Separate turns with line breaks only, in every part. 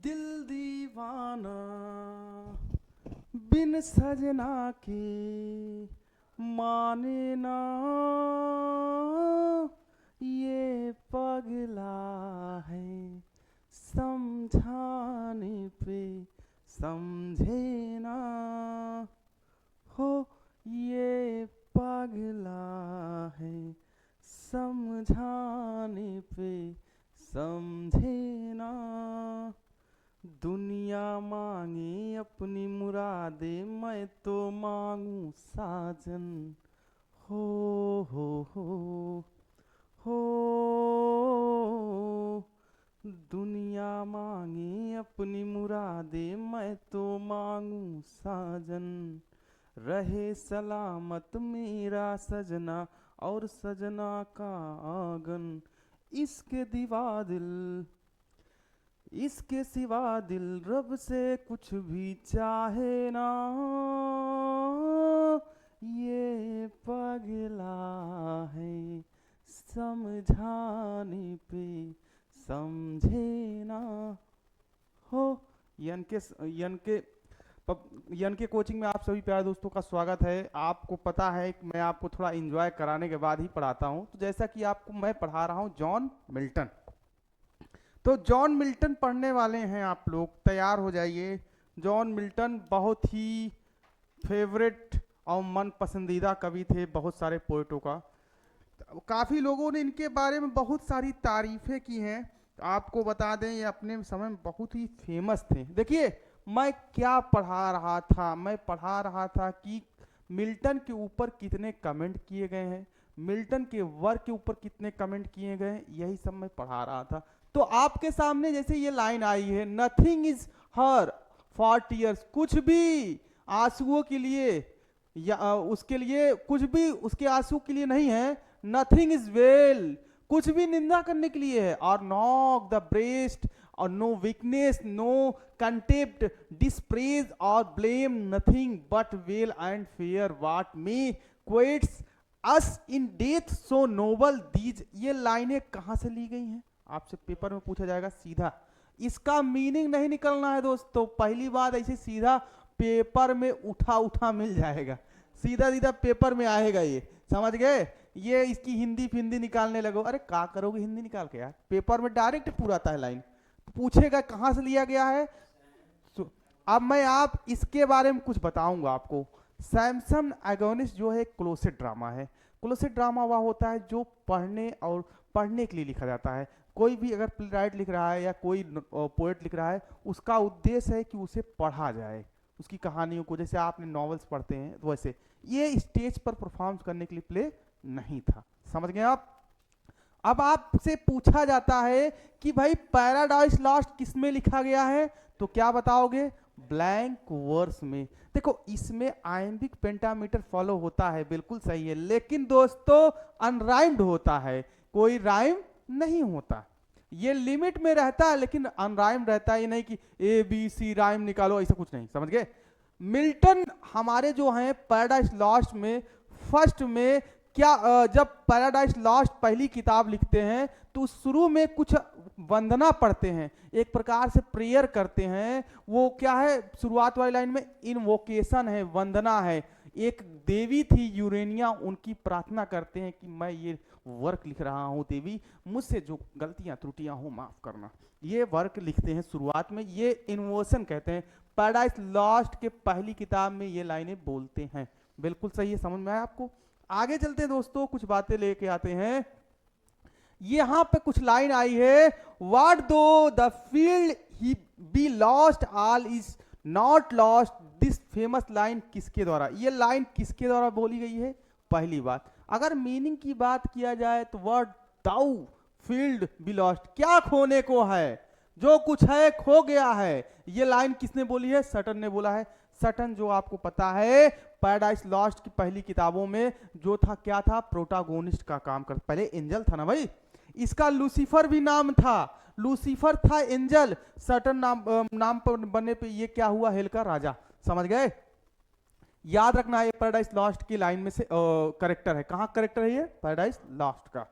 दिल दीवाना बिन सजना के माने ना, ये पगला है समझाने पे समझे ना, हो ये पगला है समझाने पे समझे ना। दुनिया मांगे अपनी मुरादे, मैं तो मांगू साजन। हो हो हो हो दुनिया मांगे अपनी मुरादे, मैं तो मांगू साजन। रहे सलामत मेरा सजना और सजना का आंगन। इसके दिवा दिल, इसके सिवा दिल रब से कुछ भी चाहे ना, ये पगला है समझाने पे समझे ना। हो यन के यन के यन के कोचिंग में आप सभी प्यारे दोस्तों का स्वागत है। आपको पता है कि मैं आपको थोड़ा एंजॉय कराने के बाद ही पढ़ाता हूं, तो जैसा कि आपको मैं पढ़ा रहा हूं जॉन मिल्टन। तो जॉन मिल्टन पढ़ने वाले हैं आप लोग, तैयार हो जाइए। जॉन मिल्टन बहुत ही फेवरेट और मन पसंदीदा कवि थे बहुत सारे पोइटों का। काफ़ी लोगों ने इनके बारे में बहुत सारी तारीफें की हैं। आपको बता दें ये अपने समय में बहुत ही फेमस थे। देखिए मैं क्या पढ़ा रहा था, मैं पढ़ा रहा था कि मिल्टन के ऊपर कितने कमेंट किए गए हैं, मिल्टन के वर्क के ऊपर कितने कमेंट किए गए हैं, यही सब मैं पढ़ा रहा था। तो आपके सामने जैसे ये लाइन आई है, nothing is her for tears, कुछ भी आंसुओं के लिए या उसके लिए कुछ भी उसके आंसू के लिए नहीं है। नथिंग इज वेल, कुछ भी निंदा करने के लिए है। और नॉक द ब्रेस्ट और no weakness, no contempt, dispraise और blame, nothing but well and fair what may quiets us in death so noble these. ये लाइनें कहां से ली गई हैं, आपसे पेपर में पूछा जाएगा सीधा। इसका मीनिंग नहीं निकलना है दोस्तों, पहली बात ऐसे सीधा पेपर में उठा उठा मिल जाएगा, सीधा सीधा पेपर में आएगा ये, समझ गए। ये इसकी हिंदी फिंदी निकालने लगो, अरे क्या करोगे हिंदी निकाल के यार, पेपर में डायरेक्ट पूरा आता है लाइन, पूछेगा कहां से लिया गया है। अब मैं आप इसके बारे में कुछ बताऊंगा आपको। सैमसन एगोनिस्ट जो है क्लोसेट ड्रामा है। क्लोसेट ड्रामा वह होता है जो पढ़ने और पढ़ने के लिए लिखा जाता है। कोई भी अगर प्ले राइट लिख रहा है या कोई पोएट लिख रहा है, उसका उद्देश्य है कि उसे पढ़ा जाए, उसकी कहानियों को, जैसे आपने नॉवेल्स पढ़ते हैं तो वैसे। ये स्टेज पर परफॉर्म करने के लिए प्ले नहीं था, समझ गए आप। अब आपसे पूछा जाता है कि भाई पैराडाइज लॉस्ट किसमें लिखा गया है, तो क्या बताओगे, ब्लैंक वर्स में। देखो इसमें आयम्बिक पेंटामीटर फॉलो होता है, बिल्कुल सही है, लेकिन दोस्तों अनराइम्ड होता है, कोई राइम नहीं होता। ये लिमिट में रहता है लेकिन अनराइम्ड रहता है, ये नहीं कि ए बी सी राइम निकालो, ऐसा कुछ नहीं, समझ गए। मिल्टन हमारे जो हैं पैराडाइज लॉस्ट में फर्स्ट में क्या, जब पैराडाइज लॉस्ट पहली किताब लिखते हैं तो शुरू में कुछ वंदना पढ़ते हैं, एक प्रकार से प्रेयर करते हैं। वो क्या है, शुरुआत वाली लाइन में इनवोकेशन है, वंदना है। एक देवी थी यूरेनिया, उनकी प्रार्थना करते हैं कि मैं ये वर्क लिख रहा हूं देवी, मुझसे जो गलतियां त्रुटियां हो माफ करना। ये वर्क लिखते हैं शुरुआत में, ये इन्वोशन कहते हैं। पैराडाइज लॉस्ट के पहली किताब में ये लाइनें बोलते हैं, बिल्कुल सही है, समझ में आया आपको। आगे चलते हैं दोस्तों, कुछ बातें लेके आते हैं। यहां पे कुछ लाइन आई है, व्हाट दो the field he be lost all is not lost. This famous line किसके द्वारा, ये लाइन किसके द्वारा बोली गई है। पहली बात, अगर मीनिंग की बात किया जाए तो what though field be lost, क्या खोने को है, जो कुछ है खो गया है। ये लाइन किसने बोली है, सटन ने बोला है। सटन जो आपको पता है पैराडाइज लॉस्ट की पहली किताबों में जो था, क्या था, प्रोटागोनिस्ट का काम कर, पहले एंजल था ना भाई, इसका लूसीफर भी नाम था, लूसीफर था एंजल, सटन नाम पर बनने पे ये क्या हुआ, हेल का राजा, समझ गए। याद रखना ये पैराडाइज लॉस्ट की लाइन में से करेक्टर है, कहां करेक्टर है ये, पैराडाइज लॉस्ट का।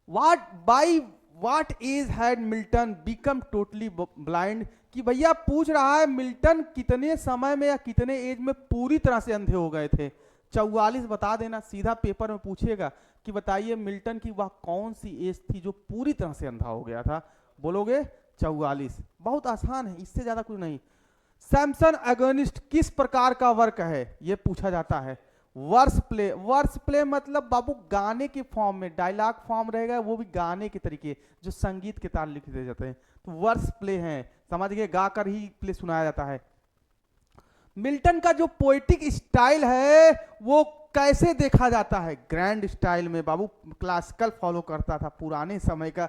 What by what age had Milton become totally blind, कि भैया पूछ रहा है मिल्टन कितने समय में या कितने एज में पूरी तरह से अंधे हो गए थे। 44 बता देना, सीधा पेपर में पूछेगा कि बताइए मिल्टन की वह कौन सी एज थी जो पूरी तरह से अंधा हो गया था, बोलोगे 44। बहुत आसान है, इससे ज्यादा कुछ नहीं। सैमसन एगोनिस्ट किस प्रकार का वर्क है, यह पूछा जाता है। वर्स प्ले, वर्स प्ले मतलब बाबू गाने के फॉर्म में, डायलॉग फॉर्म रहेगा, वो भी गाने के तरीके जो संगीत के तार लिख दिए जाते हैं, तो वर्स प्ले हैं, समझ गए, गाकर ही प्ले सुनाया जाता है। मिल्टन का जो पोएटिक स्टाइल है वो कैसे देखा जाता है, ग्रैंड स्टाइल में बाबू, क्लासिकल फॉलो करता था, पुराने समय का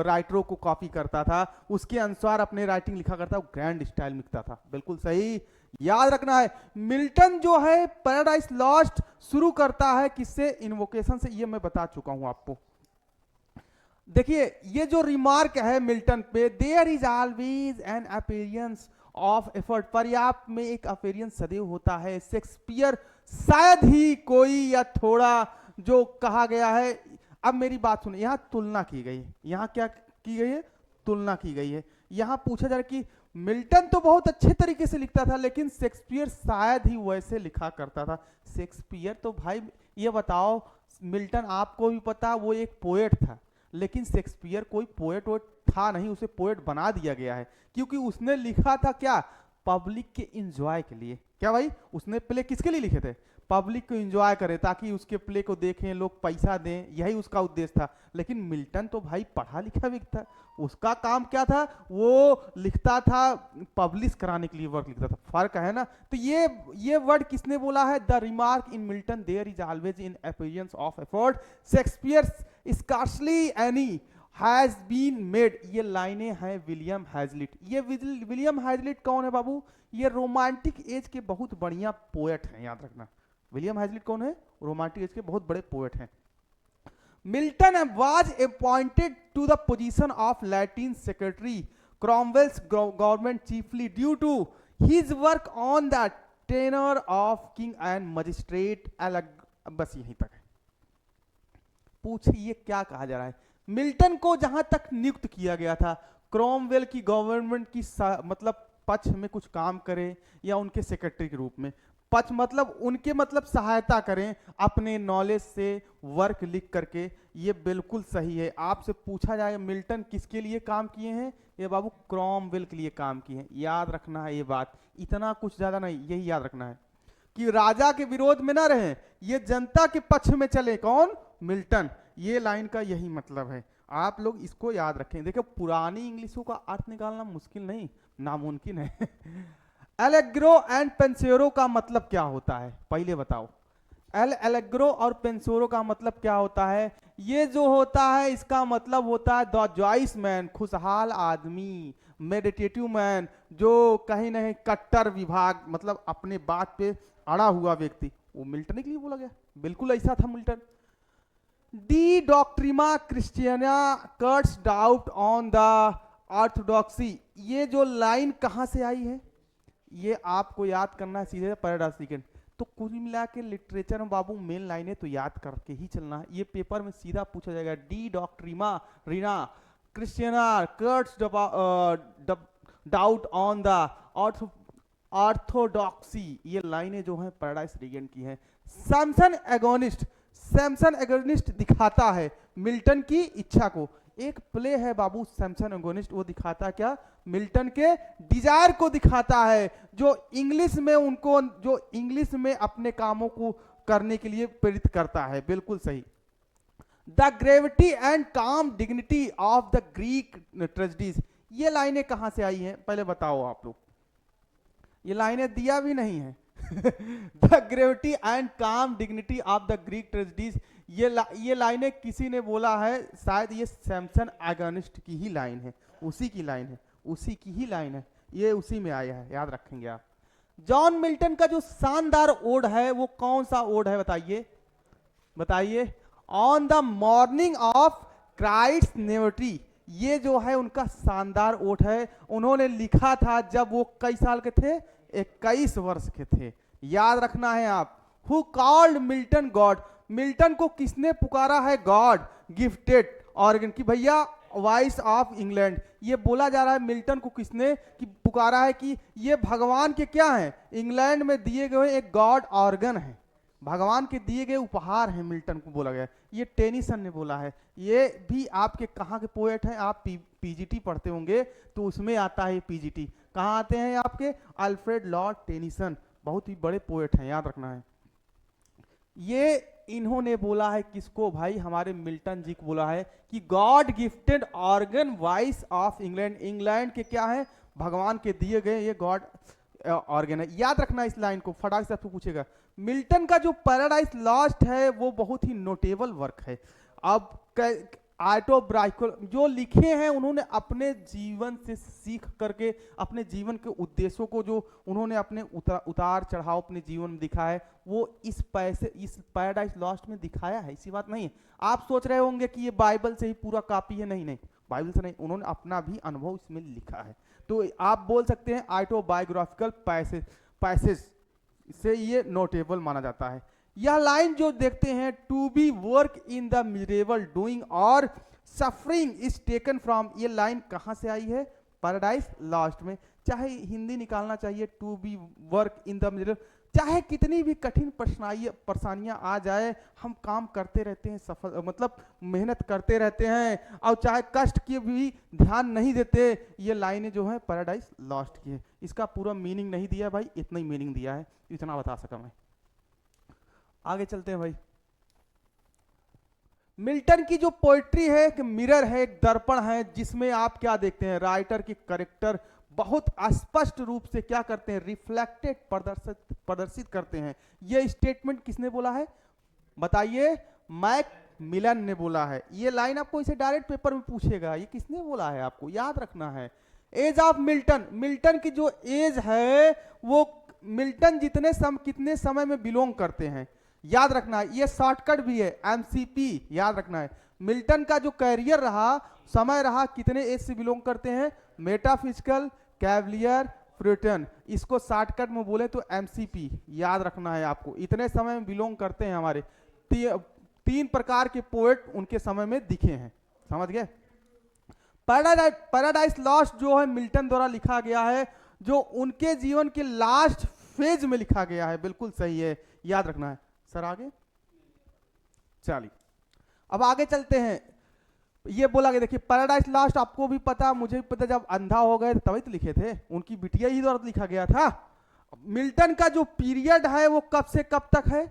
राइटरों को कॉपी करता था, उसके अनुसार अपने राइटिंग लिखा करता, वो ग्रैंड स्टाइल में लिखता था, बिल्कुल सही। याद रखना है मिल्टन जो है पैराडाइज लॉस्ट शुरू करता है किससे, इन्वोकेशन से, ये मैं बता चुका हूं आपको। देखिए ये जो रिमार्क है मिल्टन पे, there is always an appearance of effort, पर्याप्त में एक अपीयरेंस सदैव होता है। शेक्सपियर शायद ही कोई या थोड़ा जो कहा गया है। अब मेरी बात सुनिए, यहां तुलना की गई है, यहां क्या की गई है, तुलना की गई है। यहां पूछा जा रहा है कि मिल्टन तो बहुत अच्छे तरीके से लिखता था लेकिन शेक्सपियर शायद ही वैसे लिखा करता था। शेक्सपियर तो भाई ये बताओ, मिल्टन आपको भी पता वो एक पोएट था, लेकिन शेक्सपियर कोई पोएट वोएट था नहीं, उसे पोएट बना दिया गया है क्योंकि उसने लिखा था क्या, पब्लिक के एंजॉय के लिए। क्या भाई, उसने प्ले किसके लिए लिखे थे, पब्लिक को एंजॉय करे ताकि उसके प्ले को देखें लोग, पैसा दें, यही उसका उद्देश्य था। लेकिन मिल्टन तो भाई पढ़ा लिखा व्यक्ति था, उसका काम क्या था, वो लिखता था पब्लिश कराने के लिए वर्क लिखता था, फर्क है ना। तो ये वर्ड किसने बोला है, the remark in Milton there is always in appearance of effort, Shakespeare scarcely any has been made, ये लाइनें हैं विलियम हैजलिट। ये विलियम हैजलिट कौन है बाबू, ये रोमांटिक एज के बहुत बढ़िया पोएट हैं, याद रखना। विलियम हैजलिट कौन है, रोमांटिक एज के बहुत बड़े पोएट हैं। Milton was appointed to the position of Latin secretary Cromwell's government chiefly due to his work on the tenure of king and magistrate अलग। बस यहीं तक है। पूछिए क्या कहा जा रहा है, मिल्टन को जहां तक नियुक्त किया गया था क्रोमवेल की गवर्नमेंट की मतलब पक्ष में कुछ काम करे या उनके सेक्रेटरी के रूप में, पक्ष मतलब उनके मतलब सहायता करें अपने नॉलेज से वर्क लिख करके, ये बिल्कुल सही है। आपसे पूछा जाए मिल्टन किसके लिए काम किए हैं, ये बाबू क्रोमवेल के लिए काम किए हैं, याद रखना है ये बात, इतना कुछ ज्यादा नहीं, यही याद रखना है कि राजा के विरोध में ना रहे, ये जनता के पक्ष में चले, कौन, मिल्टन। ये लाइन का यही मतलब है, आप लोग इसको याद रखें। देखो पुरानी इंग्लिशों का अर्थ निकालना मुश्किल नहीं, नामुमकिन है। एलेग्रो एंड पेंसेरो का मतलब क्या होता है, पहले बताओ। एलेग्रो और पेंसेरो का मतलब क्या होता है, ये जो होता है इसका मतलब होता है द जॉइस मैन, खुशहाल आदमी, मेडिटेटिव मैन, जो कहीं नहीं कट्टर विभाग, मतलब अपने बात पे अड़ा हुआ व्यक्ति, वो मिल्टन के लिए बोला गया, बिल्कुल ऐसा था Milton. De Doctrina Christiana cuts doubt on the orthodoxy, ये जो लाइन कहां से आई है, ये आपको याद करना है सीधे पैराडाइज। तो कुल मिला के लिटरेचर में बाबू मेन लाइनें तो याद करके ही चलना है, ये पेपर में सीधा पूछा जाएगा। De Doctrina Christiana cuts doubt on the orthodoxy, ये लाइनें जो हैं पैराडाइज रीगेंट की हैं। सैमसन एगोनिस्ट, सैमसन एगोनिस्ट दिखाता है मिल्टन की इच्छा को, एक प्ले है बाबू सैमसन एगोनिस्ट, वो दिखाता क्या, मिल्टन के डिजायर को दिखाता है, जो इंग्लिश में उनको, जो इंग्लिश में अपने कामों को करने के लिए प्रेरित करता है, बिल्कुल सही। द ग्रेविटी एंड काम dignity of the Greek tragedies, ये लाइनें कहां से आई हैं, पहले बताओ आप लोग, ये लाइनें दिया भी नहीं है। द ग्रेविटी एंड काम dignity of the Greek tragedies, ये लाइनें किसी ने बोला है, शायद ये सैमसन एगोनिस्ट की ही लाइन है, उसी की लाइन है, उसी की ही लाइन है, ये उसी में आया है, याद रखेंगे आप। जॉन मिल्टन का जो शानदार ओड है वो कौन सा ओड है, बताइए बताइए। On the morning of Christ Nativity, ये जो है उनका शानदार ओड है, उन्होंने लिखा था जब वो कई साल के थे, 21 वर्ष के थे, याद रखना है आप। Who called Milton God, Milton को किसने पुकारा है गॉड गिफ्टेड ऑर्गन, की भैया वॉइस ऑफ इंग्लैंड। ये बोला जा रहा है मिल्टन को किसने कि पुकारा है कि ये भगवान के क्या है, इंग्लैंड में दिए गए एक गॉड ऑर्गन है, भगवान के दिए गए उपहार हैं, मिल्टन को बोला गया। ये टेनिसन ने बोला है। ये भी आपके कहाँ के पोएट हैं, आप पीजीटी पढ़ते होंगे तो उसमें आता है ये पीजीटी। कहाँ आते हैं आपके, अल्फ्रेड लॉर्ड टेनिसन, बहुत ही बड़े पोएट हैं, याद रखना है। ये इन्होंने बोला है किसको भाई, हमारे मिल्टन जी को बोला है कि God gifted organ voice of England, England के क्या है, भगवान के दिए गए ये गॉड ऑर्गन है। याद रखना इस लाइन को, फटाक से आपको पूछेगा। मिल्टन का जो पैराडाइज लॉस्ट है वो बहुत ही नोटेबल वर्क है। अब ऑटोबायोग्राफिकल जो लिखे हैं उन्होंने अपने जीवन से सीख करके, अपने जीवन के उद्देश्यों को जो उन्होंने अपने उतार चढ़ाव अपने जीवन में दिखा है, वो इस पैराडाइज लॉस्ट में दिखाया है। इसी बात नहीं है। आप सोच रहे होंगे कि ये बाइबल से ही पूरा कॉपी है, नहीं नहीं, बाइबल से नहीं, उन्होंने अपना भी अनुभव इसमें लिखा है। तो आप बोल सकते हैं ऑटोबायोग्राफिकल पैसेज से ये नोटेबल माना जाता है। यह लाइन जो देखते हैं, to be work in the miserable doing और सफरिंग इज टेकन फ्रॉम, ये लाइन कहां से आई है, पैराडाइज लॉस्ट में। चाहे हिंदी निकालना चाहिए, to be work in the miserable, चाहे कितनी भी कठिन परेशानियां आ जाए, हम काम करते रहते हैं, सफल मतलब मेहनत करते रहते हैं, और चाहे कष्ट की भी ध्यान नहीं देते। ये लाइनें जो है पैराडाइज लॉस्ट की है। इसका पूरा मीनिंग नहीं दिया भाई, इतना ही मीनिंग दिया है, इतना बता सका मैं। आगे चलते हैं भाई। मिल्टन की जो पोएट्री है एक मिरर है, एक दर्पण है, जिसमें आप क्या देखते हैं, राइटर की कैरेक्टर बहुत स्पष्ट रूप से क्या करते हैं, रिफ्लेक्टेड प्रदर्शित करते हैं। यह स्टेटमेंट किसने बोला है बताइए, मैक मिलन ने बोला है। ये लाइन आपको इसे डायरेक्ट पेपर में पूछेगा, ये किसने बोला है, आपको याद रखना है। एज ऑफ मिल्टन, मिल्टन की जो एज है वो मिल्टन कितने समय में बिलोंग करते हैं, याद रखना है। ये शॉर्टकट भी है, एमसीपी, याद रखना है। मिल्टन का जो कैरियर रहा, समय रहा, कितने एज से बिलोंग करते हैं, मेटाफिजिकल, कैवलियर, फ्रूटन, इसको शॉर्टकट में बोले तो एमसीपी, याद रखना है आपको। इतने समय में बिलोंग करते हैं हमारे। तीन प्रकार के पोएट उनके समय में दिखे हैं, समझ गए। पैराडाइज लॉस्ट जो है मिल्टन द्वारा लिखा गया है, जो उनके जीवन के लास्ट फेज में लिखा गया है, बिल्कुल सही है, याद रखना है। सर आगे चलिए, अब आगे चलते हैं। ये बोला गया, देखिए पैराडाइज लॉस्ट आपको भी पता, मुझे भी पता, जब अंधा हो गए तभी तो लिखे थे, उनकी बिटिया ही द्वारा लिखा गया था। मिल्टन का जो पीरियड है वो कब से कब तक है,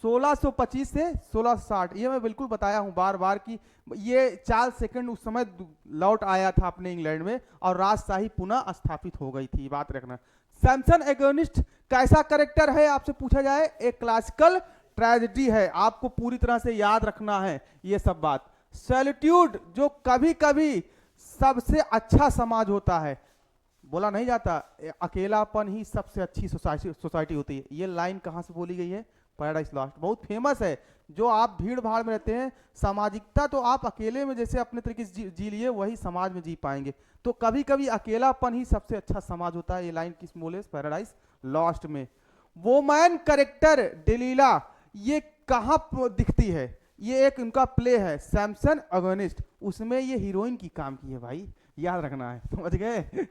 1625 से 1660। ये मैं बिल्कुल बताया हूं बार बार कि ये चार्ल्स सेकंड उस समय लौट आया था अपने इंग्लैंड में और राजशाही पुनः स्थापित हो गई थी, बात रखना। सैमसन एगोनिस्ट कैसा कैरेक्टर है आपसे पूछा जाए, एक क्लासिकल ट्रेजेडी है, आपको पूरी तरह से याद रखना है ये सब बात। सॉलिट्यूड जो कभी कभी सबसे अच्छा समाज होता है, बोला नहीं जाता अकेलापन ही सबसे अच्छी सोसाइटी होती है। ये लाइन कहां से बोली गई है, पैराडाइज लॉस्ट, बहुत फेमस है। जो आप भीड़ भाड़ में रहते हैं, सामाजिकता तो आप अकेले में जैसे अपने तरीके से जी लिए वही समाज में जी पाएंगे, तो कभी कभी अकेलापन ही सबसे अच्छा समाज होता है। ये लाइन किस बोले, पैराडाइज लॉस्ट में। वोमैन कैरेक्टर डेलीला, ये कहां दिखती है, ये एक उनका प्ले है सैमसन एगोनिस्ट, उसमें ये हीरोइन की काम की है भाई, याद रखना है, समझ गए।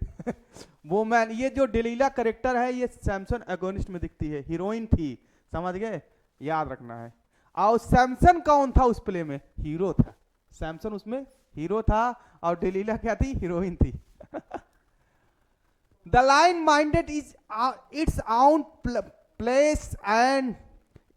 वोमैन, ये जो डेलीला कैरेक्टर है ये सैमसन एगोनिस्ट में दिखती है, हीरोइन थी, समझ गए, याद रखना है। और सैमसन कौन था उस प्ले में, हीरो था, सैमसन उसमें हीरो था और डेलीला क्या थी, हीरोइन थी। The line minded is it's own place and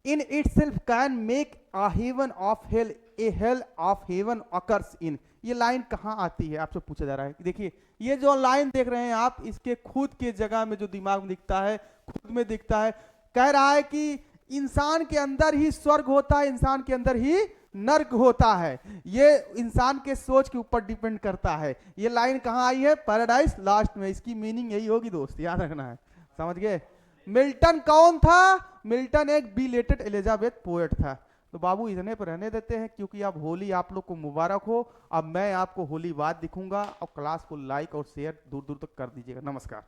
in itself can make a heaven of hell, a hell of heaven occurs in। ये लाइन कहाँ आती है आपसे पूछा जा रहा है। देखिए ये जो लाइन देख रहे हैं आप, इसके खुद के जगह में जो दिमाग में दिखता है, खुद में दिखता है, कह रहा है कि इंसान के अंदर ही स्वर्ग होता है, इंसान के अंदर ही नर्क होता है। ये इंसान के सोच के ऊपर डिपेंड करता है। ये लाइन कहाँ आई है, पैराडाइज लॉस्ट में। इसकी मीनिंग यही होगी दोस्त, याद रखना है, समझ गए। मिल्टन कौन था, मिल्टन एक बिलेटेड एलिजाबेथ पोएट था। तो बाबू इतने पर रहने देते हैं, क्योंकि अब होली आप लोग को मुबारक हो। अब मैं आपको होली बाद दिखूंगा, और क्लास को लाइक और शेयर दूर दूर तक कर दीजिएगा। नमस्कार।